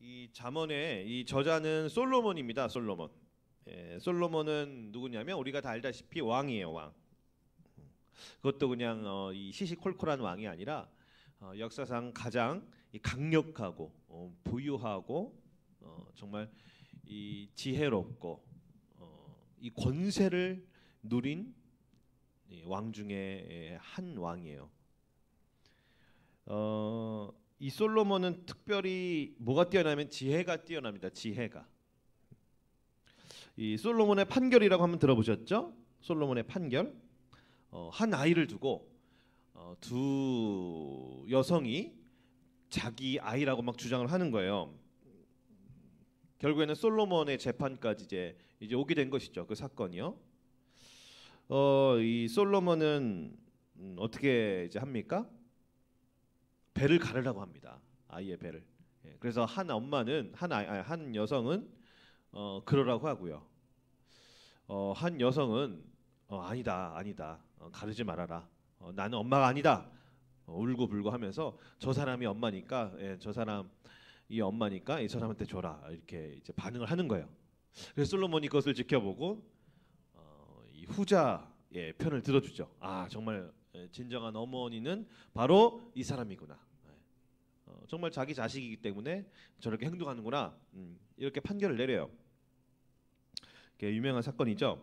이 잠언의 이 저자는 솔로몬입니다. 솔로몬. 솔로몬은 누구냐면 우리가 다 알다시피 왕이에요. 왕. 그것도 그냥 이 시시콜콜한 왕이 아니라 역사상 가장 이 강력하고 부유하고 정말 이 지혜롭고 이 권세를 누린 왕 중에 한 왕이에요. 이 솔로몬은 특별히 뭐가 뛰어나면 지혜가 뛰어납니다. 지혜가. 이 솔로몬의 판결이라고 한번 들어보셨죠? 솔로몬의 판결. 한 아이를 두고 두 여성이 자기 아이라고 막 주장을 하는 거예요. 결국에는 솔로몬의 재판까지 이제 오게 된 것이죠. 그 사건이요. 이 솔로몬은 어떻게 이제 합니까? 배를 가르라고 합니다. 아이의 배를. 그래서 한 엄마는 한 여성은 그러라고 하고요. 한 여성은 아니다 가르지 말아라. 나는 엄마가 아니다. 울고불고 하면서 저 사람이 엄마니까 저 사람 이 엄마니까 이 사람한테 줘라 이렇게 이제 반응을 하는 거예요. 그래서 솔로몬이 그것을 지켜보고 이 후자의 편을 들어주죠. 아 정말 진정한 어머니는 바로 이 사람이구나. 정말 자기 자식이기 때문에 저렇게 행동하는구나. 이렇게 판결을 내려요. 유명한 사건이죠.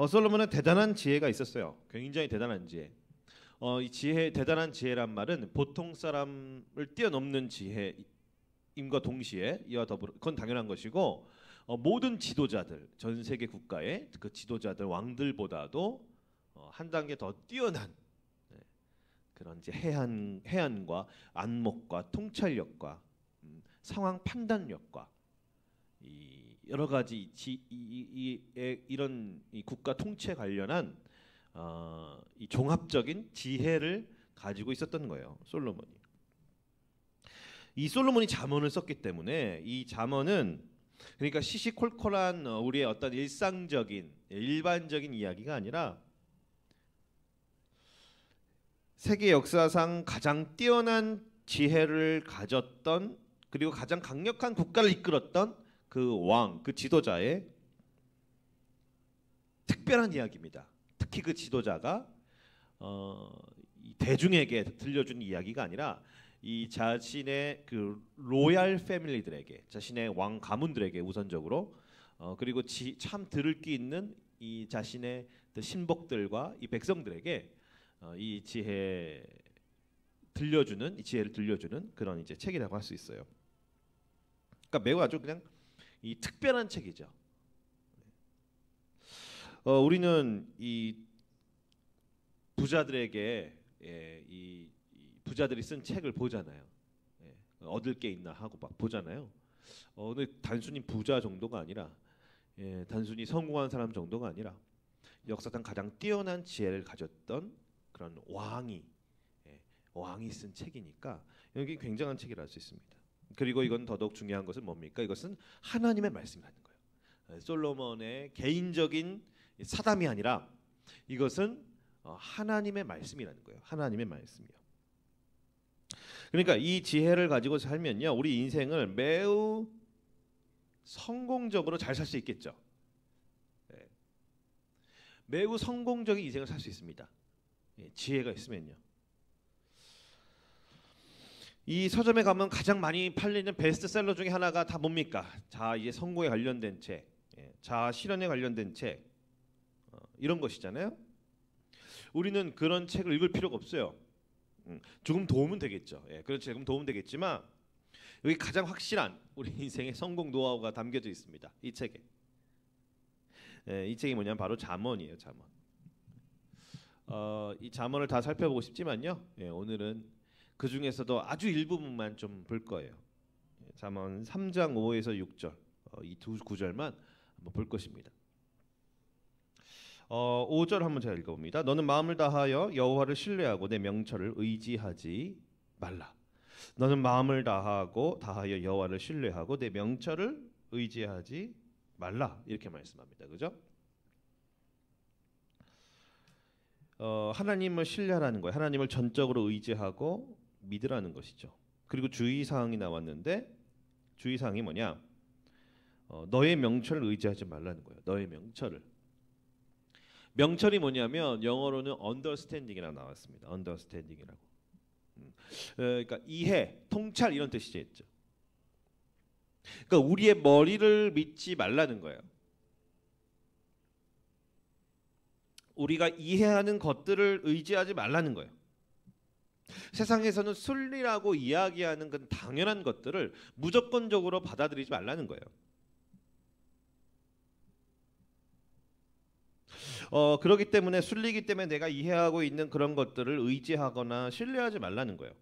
솔로몬은 대단한 지혜가 있었어요. 굉장히 대단한 지혜. 이 대단한 지혜란 말은 보통 사람을 뛰어넘는 지혜임과 동시에 이와 더불어 그건 당연한 것이고 모든 지도자들 전 세계 국가의 그 지도자들 왕들보다도 한 단계 더 뛰어난 그런 이제 해안과 안목과 통찰력과 상황 판단력과 이 여러 가지 이런 이 국가 통치에 관련한 이 종합적인 지혜를 가지고 있었던 거예요. 솔로몬이. 이 솔로몬이 잠언을 썼기 때문에 이 잠언은 그러니까 시시콜콜한 우리의 어떤 일반적인 이야기가 아니라 세계 역사상 가장 뛰어난 지혜를 가졌던 그리고 가장 강력한 국가를 이끌었던 그 왕, 그 지도자의 특별한 이야기입니다. 특히 그 지도자가 대중에게 들려준 이야기가 아니라 이 자신의 그 로얄 패밀리들에게, 자신의 왕 가문들에게 우선적으로 그리고 참 들을 게 있는 이 자신의 신복들과 이 백성들에게 이 지혜를 들려주는 그런 이제 책이라고 할 수 있어요. 그러니까 매우 아주 그냥 이 특별한 책이죠. 우리는 이 부자들에게 이 부자들이 쓴 책을 보잖아요. 얻을 게 있나 하고 막 보잖아요. 근데 단순히 부자 정도가 아니라 단순히 성공한 사람 정도가 아니라 역사상 가장 뛰어난 지혜를 가졌던 그런 왕이 쓴 책이니까 여기 굉장한 책이라 할 수 있습니다. 그리고 이건 더더욱 중요한 것은 뭡니까? 이것은 하나님의 말씀이라는 거예요. 솔로몬의 개인적인 사담이 아니라 이것은 하나님의 말씀이라는 거예요. 하나님의 말씀이요. 그러니까 이 지혜를 가지고 살면요, 우리 인생을 매우 성공적으로 잘 살 수 있겠죠. 매우 성공적인 인생을 살 수 있습니다. 지혜가 있으면요. 이 서점에 가면 가장 많이 팔리는 베스트셀러 중에 하나가 다 뭡니까? 이제 성공에 관련된 책, 자아 실현에 관련된 책, 이런 것이잖아요. 우리는 그런 책을 읽을 필요가 없어요. 조금 도움은 되겠죠. 그런 책은 도움 되겠지만 여기 가장 확실한 우리 인생의 성공 노하우가 담겨져 있습니다. 이 책에. 이 책이 뭐냐면 바로 잠언이에요. 잠언. 이 잠언을 다 살펴보고 싶지만요. 오늘은 그 중에서도 아주 일부분만 좀 볼 거예요. 잠언 3장 5에서 6절 이 두 구절만 한번 볼 것입니다. 5절 한번 제가 읽어봅니다. 너는 마음을 다하여 여호와를 신뢰하고 내 명철을 의지하지 말라. 너는 마음을 다하여 여호와를 신뢰하고 내 명철을 의지하지 말라. 이렇게 말씀합니다. 그죠? 하나님을 신뢰하라는 거예요. 하나님을 전적으로 의지하고 믿으라는 것이죠. 그리고 주의 사항이 나왔는데 주의사항이 뭐냐? 너의 명철을 의지하지 말라는 거예요. 너의 명철을. 명철이 뭐냐면 영어로는 understanding이라고 나왔습니다. understanding이라고. 그러니까 이해, 통찰 이런 뜻이죠. 그러니까 우리의 머리를 믿지 말라는 거예요. 우리가 이해하는 것들을 의지하지 말라는 거예요. 세상에서는 순리라고 이야기하는 그 당연한 것들을 무조건적으로 받아들이지 말라는 거예요. 그렇기 때문에 순리이기 때문에 내가 이해하고 있는 그런 것들을 의지하거나 신뢰하지 말라는 거예요.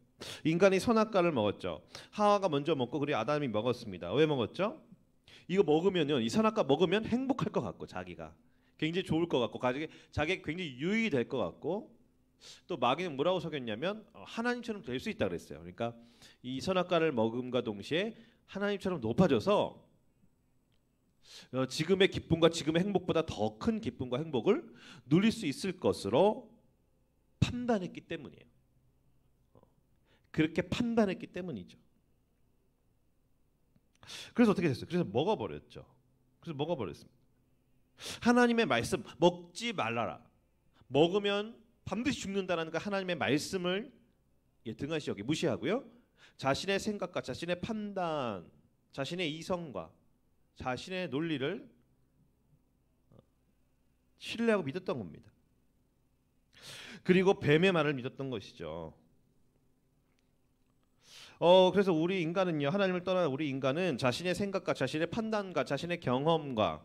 인간이 선악과를 먹었죠. 하와가 먼저 먹고 그리고 아담이 먹었습니다. 왜 먹었죠? 이거 먹으면요, 이 선악과 먹으면 행복할 것 같고 자기가 굉장히 좋을 것 같고 자기가 굉장히 유익이 될 것 같고 또 마귀는 뭐라고 속였냐면 하나님처럼 될 수 있다 그랬어요. 그러니까 이 선악과를 먹음과 동시에 하나님처럼 높아져서 지금의 기쁨과 지금의 행복보다 더 큰 기쁨과 행복을 누릴 수 있을 것으로 판단했기 때문이에요. 그렇게 판단했기 때문이죠. 그래서 어떻게 됐어요? 그래서 먹어버렸죠. 그래서 먹어버렸습니다. 하나님의 말씀 먹지 말라라. 먹으면 반드시 죽는다라는 그 하나님의 말씀을 등한시 여기 무시하고요. 자신의 생각과 자신의 판단, 자신의 이성과 자신의 논리를 신뢰하고 믿었던 겁니다. 그리고 뱀의 말을 믿었던 것이죠. 그래서 우리 인간은요, 하나님을 떠난 우리 인간은 자신의 생각과 자신의 판단과 자신의 경험과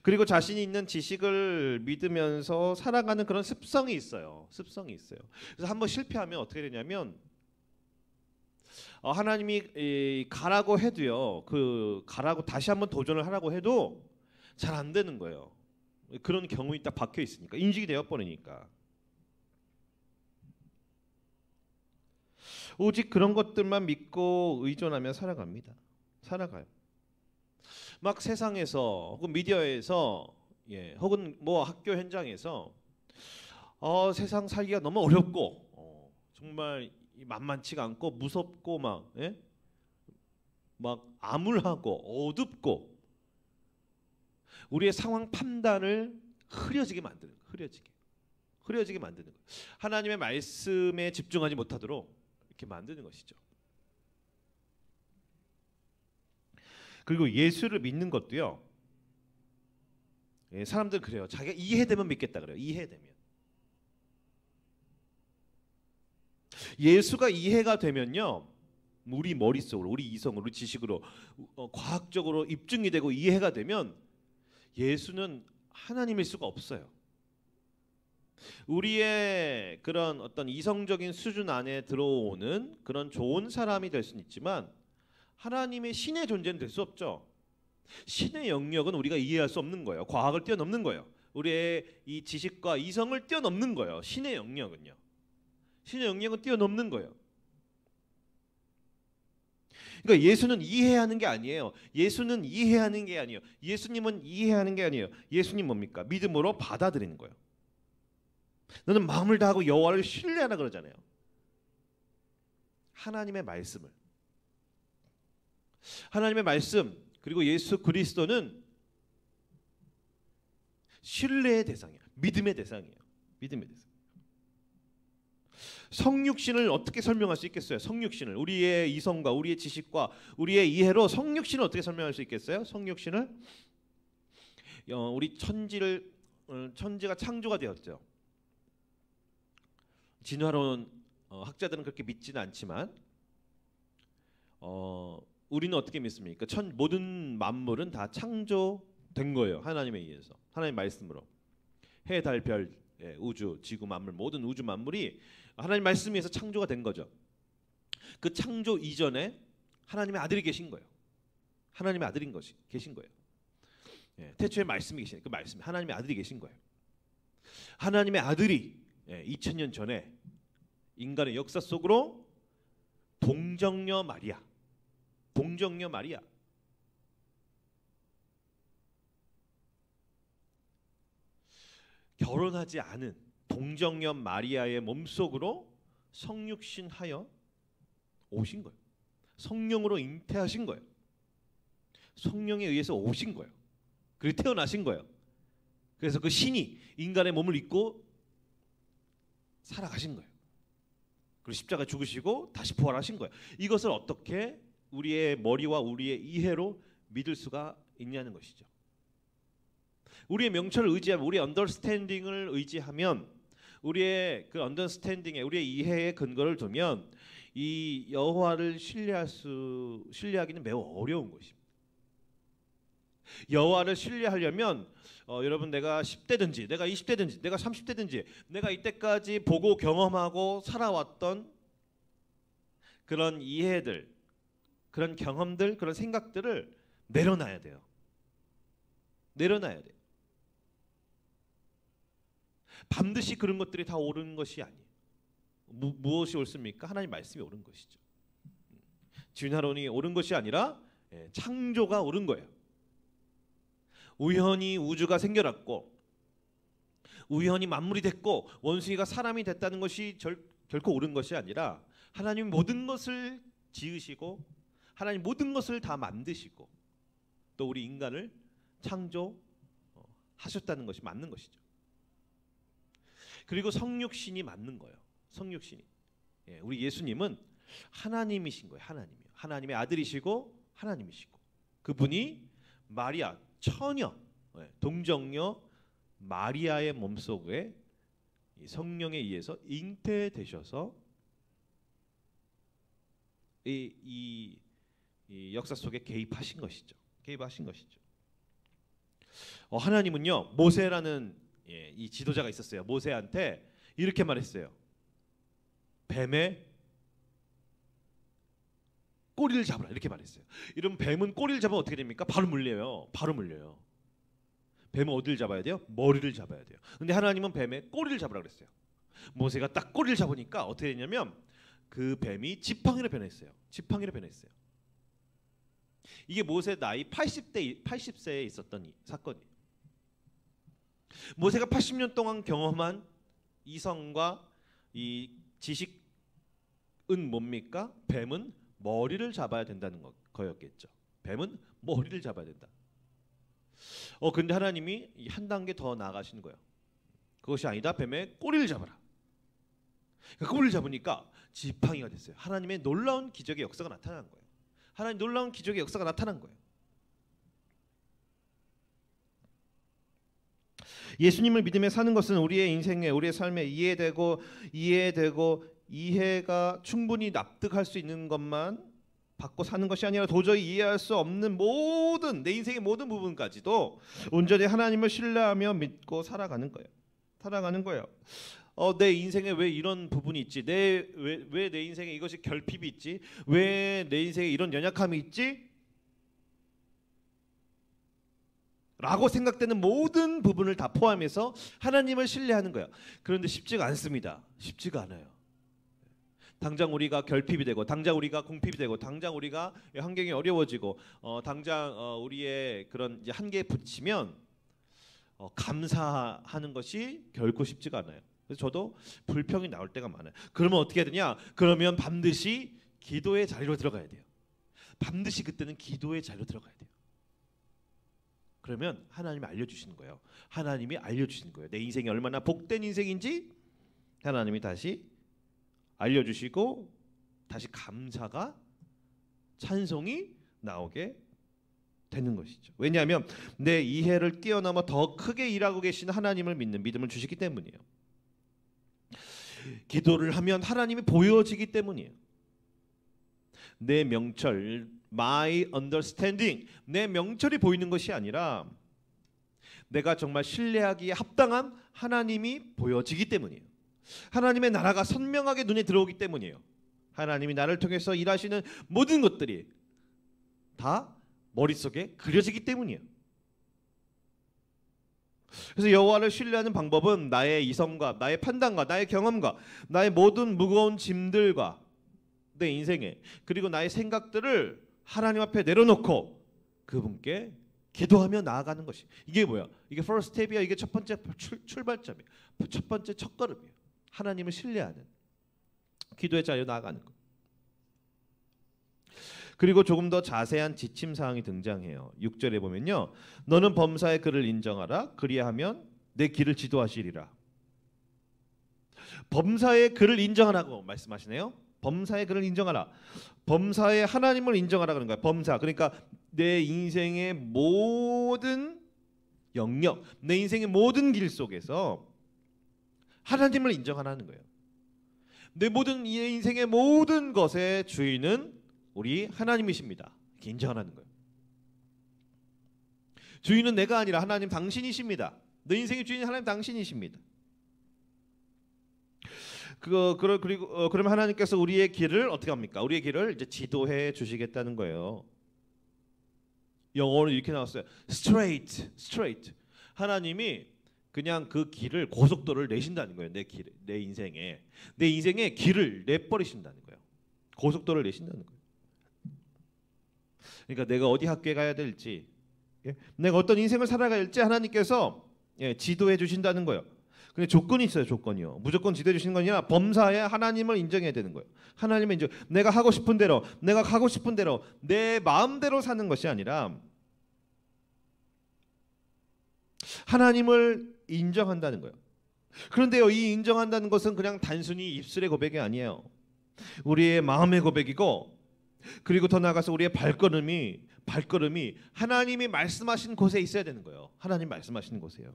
그리고 자신이 있는 지식을 믿으면서 살아가는 그런 습성이 있어요. 습성이 있어요. 그래서 한번 실패하면 어떻게 되냐면 하나님이 가라고 해도요, 가라고 다시 한번 도전을 하라고 해도 잘 안 되는 거예요. 그런 경우에 딱 박혀 있으니까, 인식이 되어 버리니까. 오직 그런 것들만 믿고 의존하며 살아갑니다. 살아가요. 막 세상에서 혹은 미디어에서 혹은 뭐 학교 현장에서 세상 살기가 너무 어렵고 정말 만만치가 않고 무섭고 막 암울하고 어둡고 우리의 상황 판단을 흐려지게 만드는 거예요. 흐려지게 만드는 거예요. 하나님의 말씀에 집중하지 못하도록 이렇게 만드는 것이죠. 그리고 예수를 믿는 것도요. 사람들 그래요. 자기가 이해되면 믿겠다 그래요. 이해되면. 예수가 이해가 되면요. 우리 머릿속으로, 우리 이성으로, 우리 지식으로 과학적으로 입증이 되고 이해가 되면 예수는 하나님일 수가 없어요. 우리의 그런 어떤 이성적인 수준 안에 들어오는 그런 좋은 사람이 될 수는 있지만 하나님의 신의 존재는 될 수 없죠. 신의 영역은 우리가 이해할 수 없는 거예요. 과학을 뛰어넘는 거예요. 우리의 이 지식과 이성을 뛰어넘는 거예요. 신의 영역은요. 신의 영역은 뛰어넘는 거예요. 그러니까 예수는 이해하는 게 아니에요. 예수는 이해하는 게 아니에요. 예수님은 이해하는 게 아니에요. 예수님 뭡니까? 믿음으로 받아들이는 거예요. 너는 마음을 다하고 여호와를 신뢰하라 그러잖아요. 하나님의 말씀을. 하나님의 말씀 그리고 예수 그리스도는 신뢰의 대상이에요. 믿음의 대상이에요. 믿음의 대상. 성육신을 어떻게 설명할 수 있겠어요? 성육신을 우리의 이성과 우리의 지식과 우리의 이해로 성육신을 어떻게 설명할 수 있겠어요? 성육신을 우리 천지가 창조가 되었죠. 진화론 학자들은 그렇게 믿지는 않지만 우리는 어떻게 믿습니까? 모든 만물은 다 창조된 거예요. 하나님에 의해서. 하나님 말씀으로. 해, 달, 별, 우주, 지구 만물 모든 우주 만물이 하나님 말씀에 의해서 창조가 된 거죠. 그 창조 이전에 하나님의 아들이 계신 거예요. 하나님의 아들인 것이 계신 거예요. 태초에 말씀이 계신 그 말씀 하나님의 아들이 계신 거예요. 하나님의 아들이 2000년 전에 인간의 역사 속으로 동정녀 마리아 결혼하지 않은 동정녀 마리아의 몸속으로 성육신하여 오신 거예요. 성령으로 잉태하신 거예요. 성령에 의해서 오신 거예요. 그리고 태어나신 거예요. 그래서 그 신이 인간의 몸을 입고 살아가신 거예요. 그리고 십자가에 죽으시고 다시 부활하신 거예요. 이것을 어떻게 우리의 머리와 우리의 이해로 믿을 수가 있냐는 것이죠. 우리의 명철을 의지하면, 우리의 언더스탠딩을 의지하면, 우리의 그 언더스탠딩에, 우리의 이해에 근거를 두면 이 여호와를 신뢰하기는 매우 어려운 것입니다. 여호와를 신뢰하려면 여러분, 내가 10대든지 내가 20대든지 내가 30대든지 내가 이때까지 보고 경험하고 살아왔던 그런 이해들, 그런 경험들, 그런 생각들을 내려놔야 돼요. 내려놔야 돼요. 반드시 그런 것들이 다 옳은 것이 아니에요. 무엇이 옳습니까? 하나님 말씀이 옳은 것이죠. 진화론이 옳은 것이 아니라 창조가 옳은 거예요. 우연히 우주가 생겨났고 우연히 만물이 됐고 원숭이가 사람이 됐다는 것이 결코 옳은 것이 아니라 하나님이 모든 것을 지으시고 하나님 모든 것을 다 만드시고 또 우리 인간을 창조하셨다는 것이 맞는 것이죠. 그리고 성육신이 맞는 거예요. 성육신이. 우리 예수님은 하나님이신 거예요. 하나님이요. 하나님의 아들이시고 하나님이시고 그분이 마리아 처녀 동정녀 마리아의 몸속에 성령에 의해서 잉태되셔서 이 역사 속에 개입하신 것이죠. 개입하신 것이죠. 하나님은요, 모세라는 이 지도자가 있었어요. 모세한테 이렇게 말했어요. 뱀의 꼬리를 잡으라, 이렇게 말했어요. 이러면 뱀은 꼬리를 잡으면 어떻게 됩니까? 바로 물려요. 바로 물려요. 뱀은 어디를 잡아야 돼요? 머리를 잡아야 돼요. 근데 하나님은 뱀의 꼬리를 잡으라 그랬어요. 모세가 딱 꼬리를 잡으니까 어떻게 됐냐면 그 뱀이 지팡이로 변했어요. 지팡이로 변했어요. 이게 모세 나이 80세에 있었던 사건이에요. 모세가 80년 동안 경험한 이성과 이 지식은 뭡니까? 뱀은 머리를 잡아야 된다는 거였겠죠. 뱀은 머리를 잡아야 된다. 근데 하나님이 한 단계 더 나아가시는 거예요. 그것이 아니다. 뱀의 꼬리를 잡아라. 꼬리를 잡으니까 지팡이가 됐어요. 하나님의 놀라운 기적의 역사가 나타난 거예요. 하나님 놀라운 기적의 역사가 나타난 거예요. 예수님을 믿으며 사는 것은 우리의 인생에, 우리의 삶에 이해되고 이해가 충분히 납득할 수 있는 것만 받고 사는 것이 아니라 도저히 이해할 수 없는 모든 내 인생의 모든 부분까지도 온전히 하나님을 신뢰하며 믿고 살아가는 거예요. 살아가는 거예요. 내 인생에 왜 이런 부분이 있지? 왜 내 인생에 이것이 결핍이 있지? 왜 내 인생에 이런 연약함이 있지? 라고 생각되는 모든 부분을 다 포함해서 하나님을 신뢰하는 거예요. 그런데 쉽지가 않습니다. 쉽지가 않아요. 당장 우리가 결핍이 되고 당장 우리가 공핍이 되고 당장 우리가 환경이 어려워지고 당장 우리의 그런 이제 한계에 부딪히면 감사하는 것이 결코 쉽지가 않아요. 그래서 저도 불평이 나올 때가 많아요. 그러면 어떻게 해야 되냐? 그러면 반드시 기도의 자리로 들어가야 돼요. 반드시 그때는 기도의 자리로 들어가야 돼요. 그러면 하나님이 알려주시는 거예요. 하나님이 알려주시는 거예요. 내 인생이 얼마나 복된 인생인지 하나님이 다시 알려주시고 다시 감사가 찬송이 나오게 되는 것이죠. 왜냐하면 내 이해를 뛰어넘어 더 크게 일하고 계시는 하나님을 믿는 믿음을 주시기 때문이에요. 기도를 하면 하나님이 보여지기 때문이에요. 내 명철, my understanding, 내 명철이 보이는 것이 아니라 내가 정말 신뢰하기에 합당한 하나님이 보여지기 때문이에요. 하나님의 나라가 선명하게 눈에 들어오기 때문이에요. 하나님이 나를 통해서 일하시는 모든 것들이 다 머릿속에 그려지기 때문이에요. 그래서 여호와를 신뢰하는 방법은 나의 이성과 나의 판단과 나의 경험과 나의 모든 무거운 짐들과 내 인생에 그리고 나의 생각들을 하나님 앞에 내려놓고 그분께 기도하며 나아가는 것이 이게 뭐야? 이게 first step이야. 이게 첫 번째 출발점이에요. 첫 번째 첫걸음이에요. 하나님을 신뢰하는 기도의 자리로 나아가는 것. 그리고 조금 더 자세한 지침 사항이 등장해요. 6절에 보면요. 너는 범사의 그를 인정하라. 그리하면 내 길을 지도하시리라. 범사의 그를 인정하라고 말씀하시네요. 범사의 그를 인정하라. 범사의 하나님을 인정하라 그런 거야. 범사. 그러니까 내 인생의 모든 영역, 내 인생의 모든 길 속에서 하나님을 인정하라는 거예요. 내 인생의 모든 것의 주인은 우리 하나님이십니다. 이렇게 인정하라는 거예요. 주인은 내가 아니라 하나님 당신이십니다. 내 인생의 주인은 하나님 당신이십니다. 그러면 하나님께서 우리의 길을 어떻게 합니까? 우리의 길을 이제 지도해 주시겠다는 거예요. 영어로 이렇게 나왔어요. straight. 하나님이 그냥 그 길을 고속도로를 내신다는 거예요. 내 인생에 길을 내버리신다는 거예요. 고속도로를 내신다는 거예요. 그러니까 내가 어디 학교에 가야 될지, 내가 어떤 인생을 살아가야 할지 하나님께서 지도해 주신다는 거예요. 근데 조건이 있어요. 조건이요. 무조건 지도해 주시는 건 아니라 범사에 하나님을 인정해야 되는 거예요. 하나님을 인정. 내가 하고 싶은 대로, 내가 가고 싶은 대로, 내 마음대로 사는 것이 아니라 하나님을 인정한다는 거예요. 그런데요, 이 인정한다는 것은 그냥 단순히 입술의 고백이 아니에요. 우리의 마음의 고백이고, 그리고 더 나아가서 우리의 발걸음이 하나님이 말씀하신 곳에 있어야 되는 거예요. 하나님 말씀하시는 곳에요.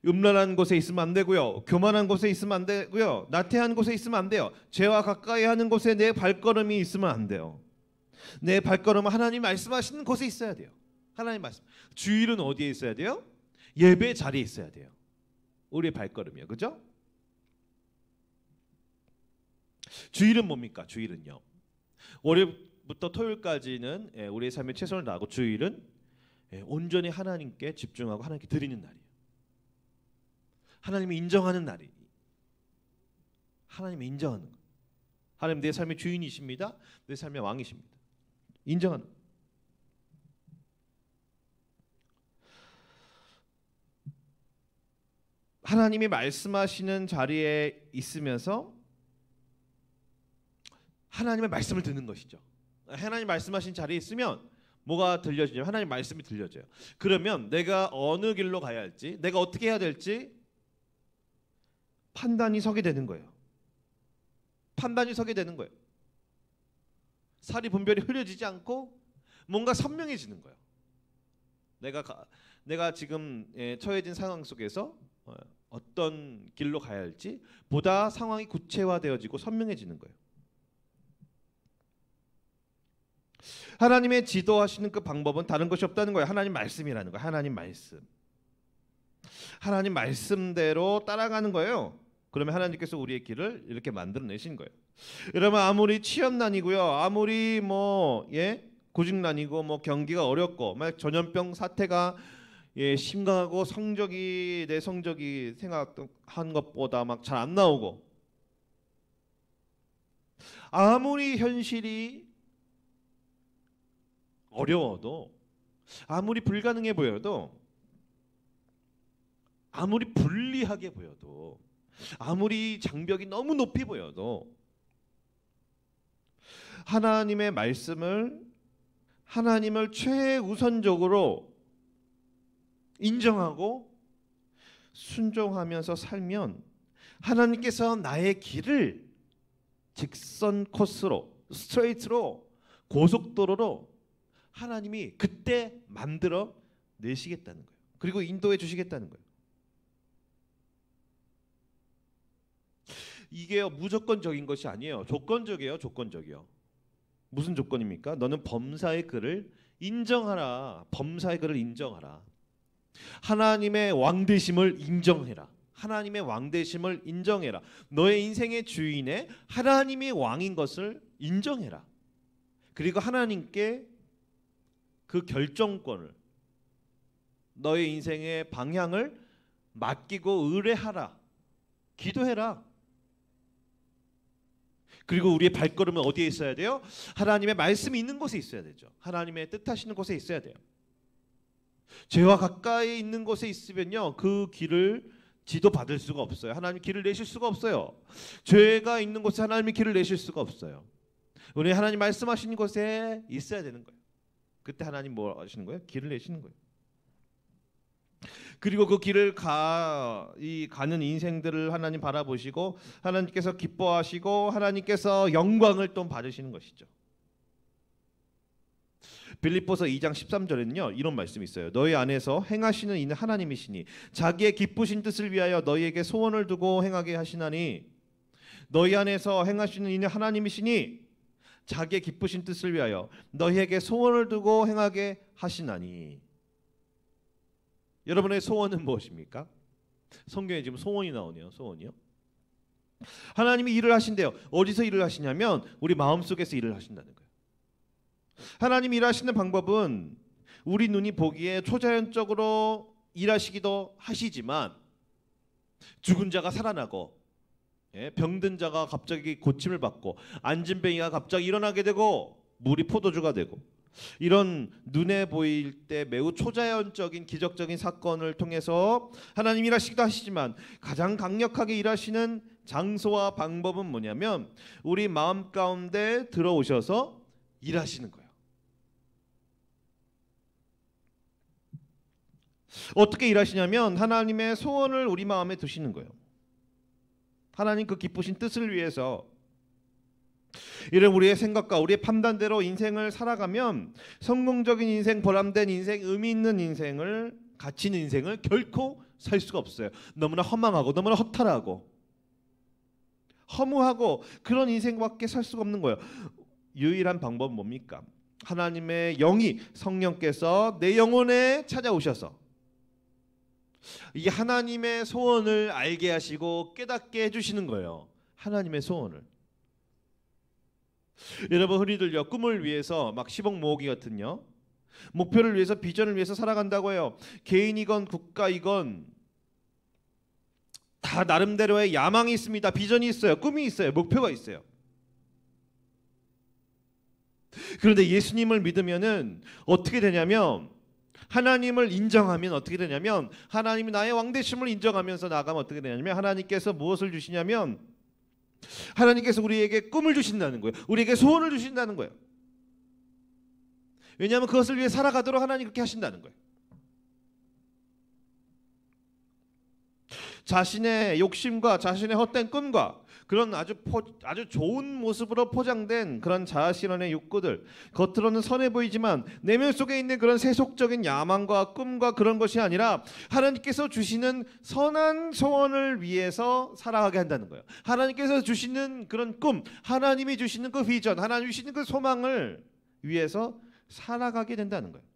음란한 곳에 있으면 안 되고요. 교만한 곳에 있으면 안 되고요. 나태한 곳에 있으면 안 돼요. 죄와 가까이 하는 곳에 내 발걸음이 있으면 안 돼요. 내 발걸음은 하나님 말씀하시는 곳에 있어야 돼요. 하나님 말씀. 주일은 어디에 있어야 돼요? 예배 자리에 있어야 돼요. 우리의 발걸음이요. 그죠? 주일은 뭡니까? 주일은요. 월요일부터 토요일까지는 우리의 삶에 최선을 다하고, 주일은 온전히 하나님께 집중하고 하나님께 드리는 날이에요. 하나님이 인정하는 날이. 하나님이 인정하는 것. 하나님 내 삶의 주인이십니다. 내 삶의 왕이십니다. 인정하는 것. 하나님이 말씀하시는 자리에 있으면서 하나님의 말씀을 듣는 것이죠. 하나님 말씀하신 자리에 있으면 뭐가 들려지냐면 하나님 말씀이 들려져요. 그러면 내가 어느 길로 가야 할지, 내가 어떻게 해야 될지 판단이 서게 되는 거예요. 판단이 서게 되는 거예요. 사리 분별이 흐려지지 않고 뭔가 선명해지는 거예요. 내가 지금 처해진 상황 속에서 어떤 길로 가야 할지 보다 상황이 구체화되어지고 선명해지는 거예요. 하나님의 지도하시는 그 방법은 다른 것이 없다는 거예요. 하나님 말씀이라는 거예요. 하나님 말씀. 하나님 말씀대로 따라가는 거예요. 그러면 하나님께서 우리의 길을 이렇게 만들어내신 거예요. 여러분, 아무리 취업난이고요, 아무리 구직난이고 경기가 어렵고 전염병 사태가 심각하고 내 성적이 생각한 것보다 잘 안 나오고, 아무리 현실이 어려워도, 아무리 불가능해 보여도, 아무리 불리하게 보여도, 아무리 장벽이 너무 높이 보여도 하나님의 말씀을, 하나님을 최우선적으로 인정하고 순종하면서 살면 하나님께서 나의 길을 직선 코스로, 스트레이트로, 고속도로로 하나님이 그때 만들어 내시겠다는 거예요. 그리고 인도해 주시겠다는 거예요. 이게 무조건적인 것이 아니에요. 조건적이에요. 조건적이요. 무슨 조건입니까? 너는 범사의 그를 인정하라. 범사의 그를 인정하라. 하나님의 왕되심을 인정해라. 하나님의 왕되심을 인정해라. 너의 인생의 주인의 하나님이 왕인 것을 인정해라. 그리고 하나님께 그 결정권을, 너의 인생의 방향을 맡기고 의뢰하라. 기도해라. 그리고 우리의 발걸음은 어디에 있어야 돼요? 하나님의 말씀이 있는 곳에 있어야 되죠. 하나님의 뜻하시는 곳에 있어야 돼요. 죄와 가까이 있는 곳에 있으면요, 그 길을 지도받을 수가 없어요. 하나님 길을 내실 수가 없어요. 죄가 있는 곳에 하나님이 길을 내실 수가 없어요. 우리 하나님 말씀하신 곳에 있어야 되는 거예요. 그때 하나님 뭐 하시는 거예요? 길을 내시는 거예요. 그리고 그 길을 가는 인생들을 하나님 바라보시고 하나님께서 기뻐하시고 하나님께서 영광을 또 받으시는 것이죠. 빌립보서 2장 13절에는요 이런 말씀이 있어요. 너희 안에서 행하시는 이는 하나님이시니 자기의 기쁘신 뜻을 위하여 너희에게 소원을 두고 행하게 하시나니 너희 안에서 행하시는 이는 하나님이시니 자기의 기쁘신 뜻을 위하여 너희에게 소원을 두고 행하게 하시나니. 여러분의 소원은 무엇입니까? 성경에 지금 소원이 나오네요. 소원이요. 하나님이 일을 하신대요. 어디서 일을 하시냐면 우리 마음속에서 일을 하신다는 거예요. 하나님이 일하시는 방법은 우리 눈이 보기에 초자연적으로 일하시기도 하시지만 죽은 자가 살아나고 병든 자가 갑자기 고침을 받고 안진뱅이가 갑자기 일어나게 되고 물이 포도주가 되고 이런 눈에 보일 때 매우 초자연적인 기적적인 사건을 통해서 하나님 일하시기도 하시지만 가장 강력하게 일하시는 장소와 방법은 뭐냐면 우리 마음 가운데 들어오셔서 일하시는 거예요. 어떻게 일하시냐면 하나님의 소원을 우리 마음에 두시는 거예요. 하나님 그 기쁘신 뜻을 위해서 이런 우리의 생각과 우리의 판단대로 인생을 살아가면 성공적인 인생, 보람된 인생, 의미 있는 인생을, 가치 있는 인생을 결코 살 수가 없어요. 너무나 허망하고 너무나 허탈하고 허무하고 그런 인생밖에 살 수가 없는 거예요. 유일한 방법은 뭡니까? 하나님의 영이 성령께서 내 영혼에 찾아오셔서 이 하나님의 소원을 알게 하시고 깨닫게 해주시는 거예요. 하나님의 소원을. 여러분 흔히들요 꿈을 위해서 막 10억 모으기 같은요 목표를 위해서 비전을 위해서 살아간다고 해요. 개인이건 국가이건 다 나름대로의 야망이 있습니다. 비전이 있어요. 꿈이 있어요. 목표가 있어요. 그런데 예수님을 믿으면은 어떻게 되냐면 하나님을 인정하면 어떻게 되냐면 하나님이 나의 왕되심을 인정하면서 나가면 어떻게 되냐면 하나님께서 무엇을 주시냐면 하나님께서 우리에게 꿈을 주신다는 거예요. 우리에게 소원을 주신다는 거예요. 왜냐하면 그것을 위해 살아가도록 하나님 그렇게 하신다는 거예요. 자신의 욕심과 자신의 헛된 꿈과 그런 아주 좋은 모습으로 포장된 그런 자아실현의 욕구들, 겉으로는 선해 보이지만 내면 속에 있는 그런 세속적인 야망과 꿈과 그런 것이 아니라 하나님께서 주시는 선한 소원을 위해서 살아가게 한다는 거예요. 하나님께서 주시는 그런 꿈, 하나님이 주시는 그 비전, 하나님이 주시는 그 소망을 위해서 살아가게 된다는 거예요.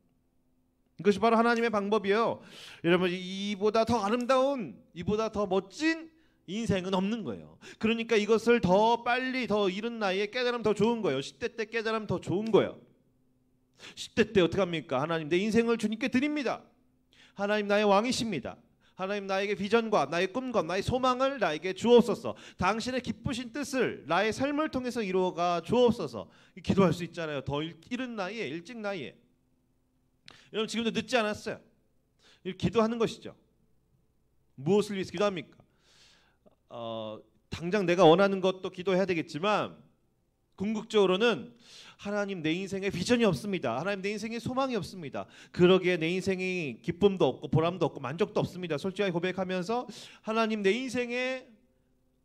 이것이 바로 하나님의 방법이에요. 여러분 이보다 더 아름다운, 이보다 더 멋진 인생은 없는 거예요. 그러니까 이것을 더 빨리 더 이른 나이에 깨달으면 더 좋은 거예요. 10대 때 깨달으면 더 좋은 거예요. 10대 때 어떻게 합니까? 하나님 내 인생을 주님께 드립니다. 하나님 나의 왕이십니다. 하나님 나에게 비전과 나의 꿈과 나의 소망을 나에게 주옵소서. 당신의 기쁘신 뜻을 나의 삶을 통해서 이루어가 주옵소서. 기도할 수 있잖아요. 더 이른 나이에, 일찍 나이에. 여러분 지금도 늦지 않았어요. 기도하는 것이죠. 무엇을 위해서 기도합니까? 당장 내가 원하는 것도 기도해야 되겠지만 궁극적으로는 하나님 내 인생에 비전이 없습니다. 하나님 내 인생에 소망이 없습니다. 그러기에 내 인생이 기쁨도 없고 보람도 없고 만족도 없습니다. 솔직하게 고백하면서 하나님 내 인생에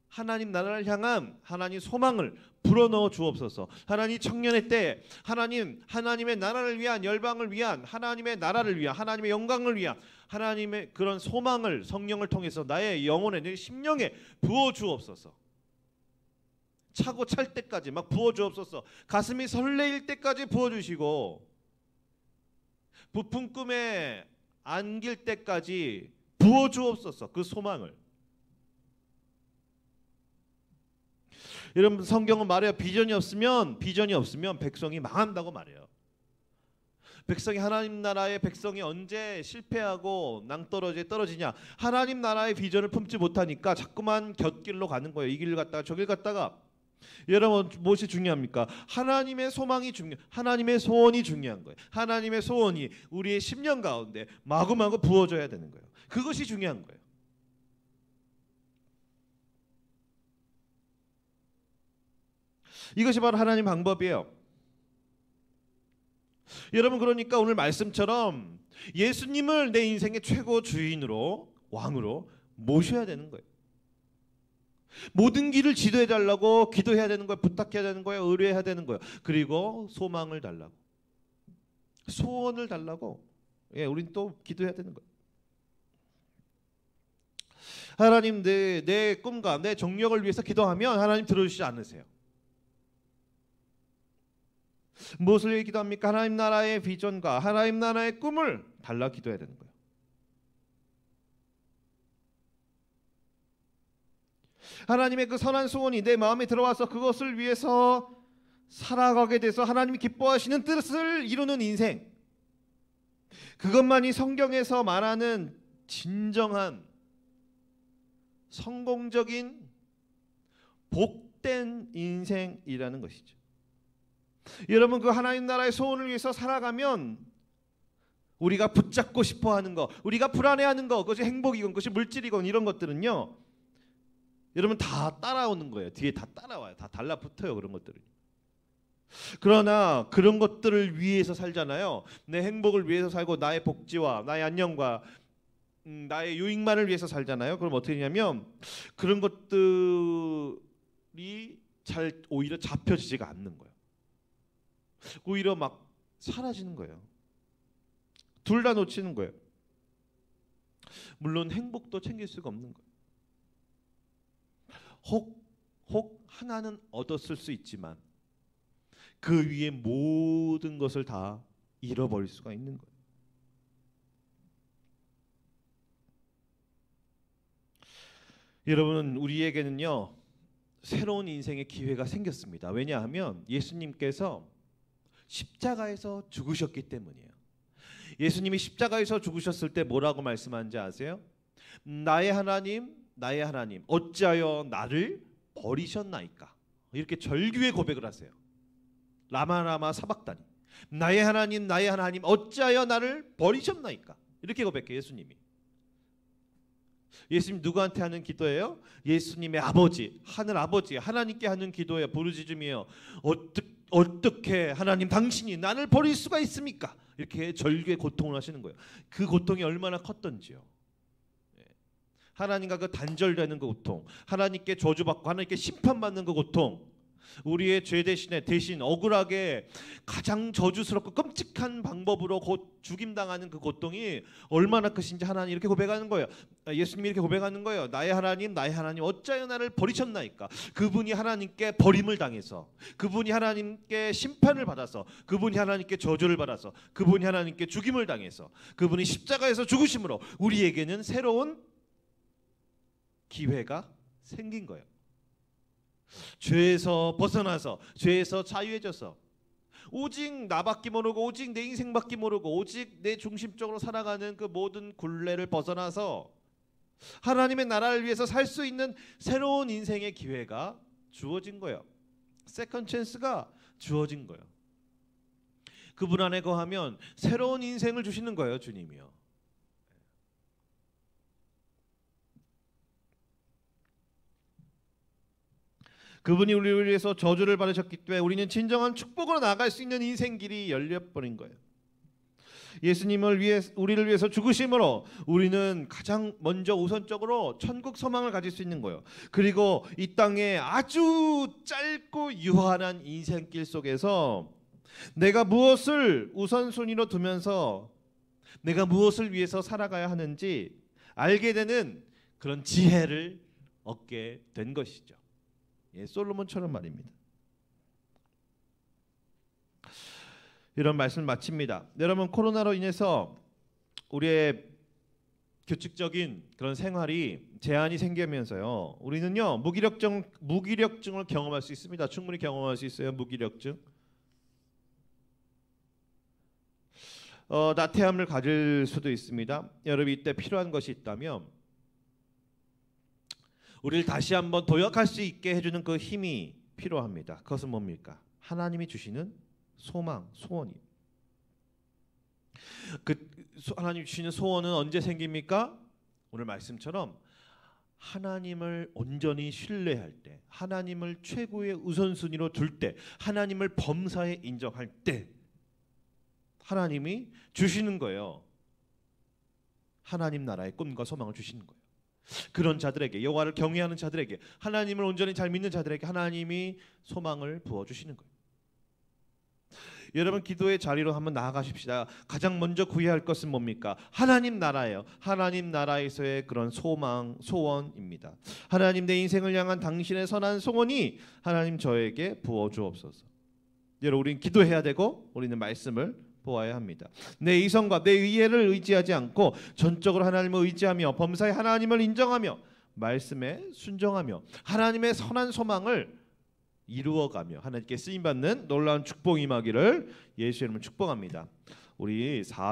하나님 나라를 향한 하나님 소망을 불어넣어 주옵소서. 하나님 청년의 때 하나님의 나라를 위한 열방을 위한 하나님의 나라를 위한 하나님의 영광을 위한 하나님의 그런 소망을 성령을 통해서 나의 영혼에 내 심령에 부어 주옵소서. 차고 찰 때까지 막 부어 주옵소서. 가슴이 설레일 때까지 부어 주시고 부푼 꿈에 안길 때까지 부어 주옵소서. 그 소망을. 여러분 성경은 말해요. 비전이 없으면 백성이 망한다고 말해요. 백성이 하나님 나라의 백성이 언제 실패하고 낭떠러지에 떨어지냐? 하나님 나라의 비전을 품지 못하니까 자꾸만 곁길로 가는 거예요. 이 길 갔다가 저 길 갔다가. 여러분 무엇이 중요합니까? 하나님의 소망이 하나님의 소원이 중요한 거예요. 하나님의 소원이 우리의 심령 가운데 마구마구 부어져야 되는 거예요. 그것이 중요한 거예요. 이것이 바로 하나님 방법이에요. 여러분, 그러니까 오늘 말씀처럼 예수님을 내 인생의 최고 주인으로, 왕으로 모셔야 되는 거예요. 모든 길을 지도해 달라고 기도해야 되는 거예요. 부탁해야 되는 거예요. 의뢰해야 되는 거예요. 그리고 소망을 달라고, 소원을 달라고, 우린 또 기도해야 되는 거예요. 하나님, 내 꿈과 내 정력을 위해서 기도하면 하나님 들어주시지 않으세요. 무엇을 위해 기도합니까? 하나님 나라의 비전과 하나님 나라의 꿈을 달라 기도해야 되는 거예요. 하나님의 그 선한 소원이 내 마음에 들어와서 그것을 위해서 살아가게 돼서 하나님이 기뻐하시는 뜻을 이루는 인생, 그것만이 성경에서 말하는 진정한 성공적인 복된 인생이라는 것이죠. 여러분, 그 하나님 나라의 소원을 위해서 살아가면 우리가 붙잡고 싶어하는 거, 우리가 불안해하는 거, 그것이 행복이건 그것이 물질이건 이런 것들은요, 여러분 다 따라오는 거예요. 뒤에 다 따라와요. 다 달라붙어요, 그런 것들은. 그러나 그런 것들을 위해서 살잖아요. 내 행복을 위해서 살고 나의 복지와 나의 안녕과 나의 유익만을 위해서 살잖아요. 그럼 어떻게 되냐면 그런 것들이 잘 오히려 잡혀지지가 않는 거예요. 오히려 막 사라지는 거예요. 둘 다 놓치는 거예요. 물론 행복도 챙길 수가 없는 거예요. 혹 하나는 얻었을 수 있지만 그 위에 모든 것을 다 잃어버릴 수가 있는 거예요. 여러분, 우리에게는요 새로운 인생의 기회가 생겼습니다. 왜냐하면 예수님께서 십자가에서 죽으셨기 때문이에요. 예수님이 십자가에서 죽으셨을 때 뭐라고 말씀하는지 아세요? 나의 하나님, 나의 하나님, 어찌하여 나를 버리셨나이까? 이렇게 절규의 고백을 하세요. 라마라마 사박다니, 나의 하나님, 나의 하나님, 어찌하여 나를 버리셨나이까? 이렇게 고백해요, 예수님이. 예수님 누구한테 하는 기도예요? 예수님의 아버지, 하늘 아버지, 하나님께 하는 기도예요. 부르짖음이에요. 어떻게 하나님 당신이 나를 버릴 수가 있습니까? 이렇게 절규의 고통을 하시는 거예요. 그 고통이 얼마나 컸던지요. 하나님과 그 단절되는 그 고통, 하나님께 저주받고 하나님께 심판받는 그 고통, 우리의 죄 대신 억울하게 가장 저주스럽고 끔찍한 방법으로 곧 죽임당하는 그 고통이 얼마나 크신지 하나님 이렇게 고백하는 거예요. 예수님이 이렇게 고백하는 거예요. 나의 하나님, 나의 하나님, 어찌하여 나를 버리셨나이까? 그분이 하나님께 버림을 당해서, 그분이 하나님께 심판을 받아서, 그분이 하나님께 저주를 받아서, 그분이 하나님께 죽임을 당해서, 그분이 십자가에서 죽으심으로 우리에게는 새로운 기회가 생긴 거예요. 죄에서 벗어나서, 죄에서 자유해져서, 오직 나밖에 모르고 오직 내 인생밖에 모르고 오직 내 중심적으로 살아가는 그 모든 굴레를 벗어나서 하나님의 나라를 위해서 살 수 있는 새로운 인생의 기회가 주어진 거예요. 세컨 찬스가 주어진 거예요. 그분 안에 거하면 새로운 인생을 주시는 거예요, 주님이요. 그분이 우리를 위해서 저주를 받으셨기 때문에 우리는 진정한 축복으로 나아갈 수 있는 인생길이 열려버린 거예요. 예수님을 위해, 우리를 위해서 죽으심으로 우리는 가장 먼저 우선적으로 천국 소망을 가질 수 있는 거예요. 그리고 이 땅에 아주 짧고 유한한 인생길 속에서 내가 무엇을 우선순위로 두면서 내가 무엇을 위해서 살아가야 하는지 알게 되는 그런 지혜를 얻게 된 것이죠. 솔로몬처럼 말입니다. 이런 말씀을 마칩니다. 여러분, 코로나로 인해서 우리의 규칙적인 그런 생활이 제한이 생기면서요, 우리는요 무기력증을 경험할 수 있습니다. 충분히 경험할 수 있어요. 무기력증. 나태함을 가질 수도 있습니다. 여러분, 이때 필요한 것이 있다면 우리를 다시 한번 도약할 수 있게 해주는 그 힘이 필요합니다. 그것은 뭡니까? 하나님이 주시는 소망, 소원이. 하나님이 주시는 소원은 언제 생깁니까? 오늘 말씀처럼 하나님을 온전히 신뢰할 때, 하나님을 최고의 우선순위로 둘 때, 하나님을 범사에 인정할 때 하나님이 주시는 거예요. 하나님 나라의 꿈과 소망을 주시는 거예요. 그런 자들에게, 여호와를 경외하는 자들에게, 하나님을 온전히 잘 믿는 자들에게 하나님이 소망을 부어주시는 거예요. 여러분, 기도의 자리로 한번 나아가십시다. 가장 먼저 구해야 할 것은 뭡니까? 하나님 나라예요. 하나님 나라에서의 그런 소망, 소원입니다. 하나님, 내 인생을 향한 당신의 선한 소원이 하나님 저에게 부어주옵소서. 여러분, 우리는 기도해야 되고 우리는 말씀을 보아야 합니다. 내 이성과 내 의회를 의지하지 않고 전적으로 하나님을 의지하며 범사에 하나님을 인정하며 말씀에 순종하며 하나님의 선한 소망을 이루어가며 하나님께 쓰임받는 놀라운 축복이 임하기를 예수의 이름으로 축복합니다. 우리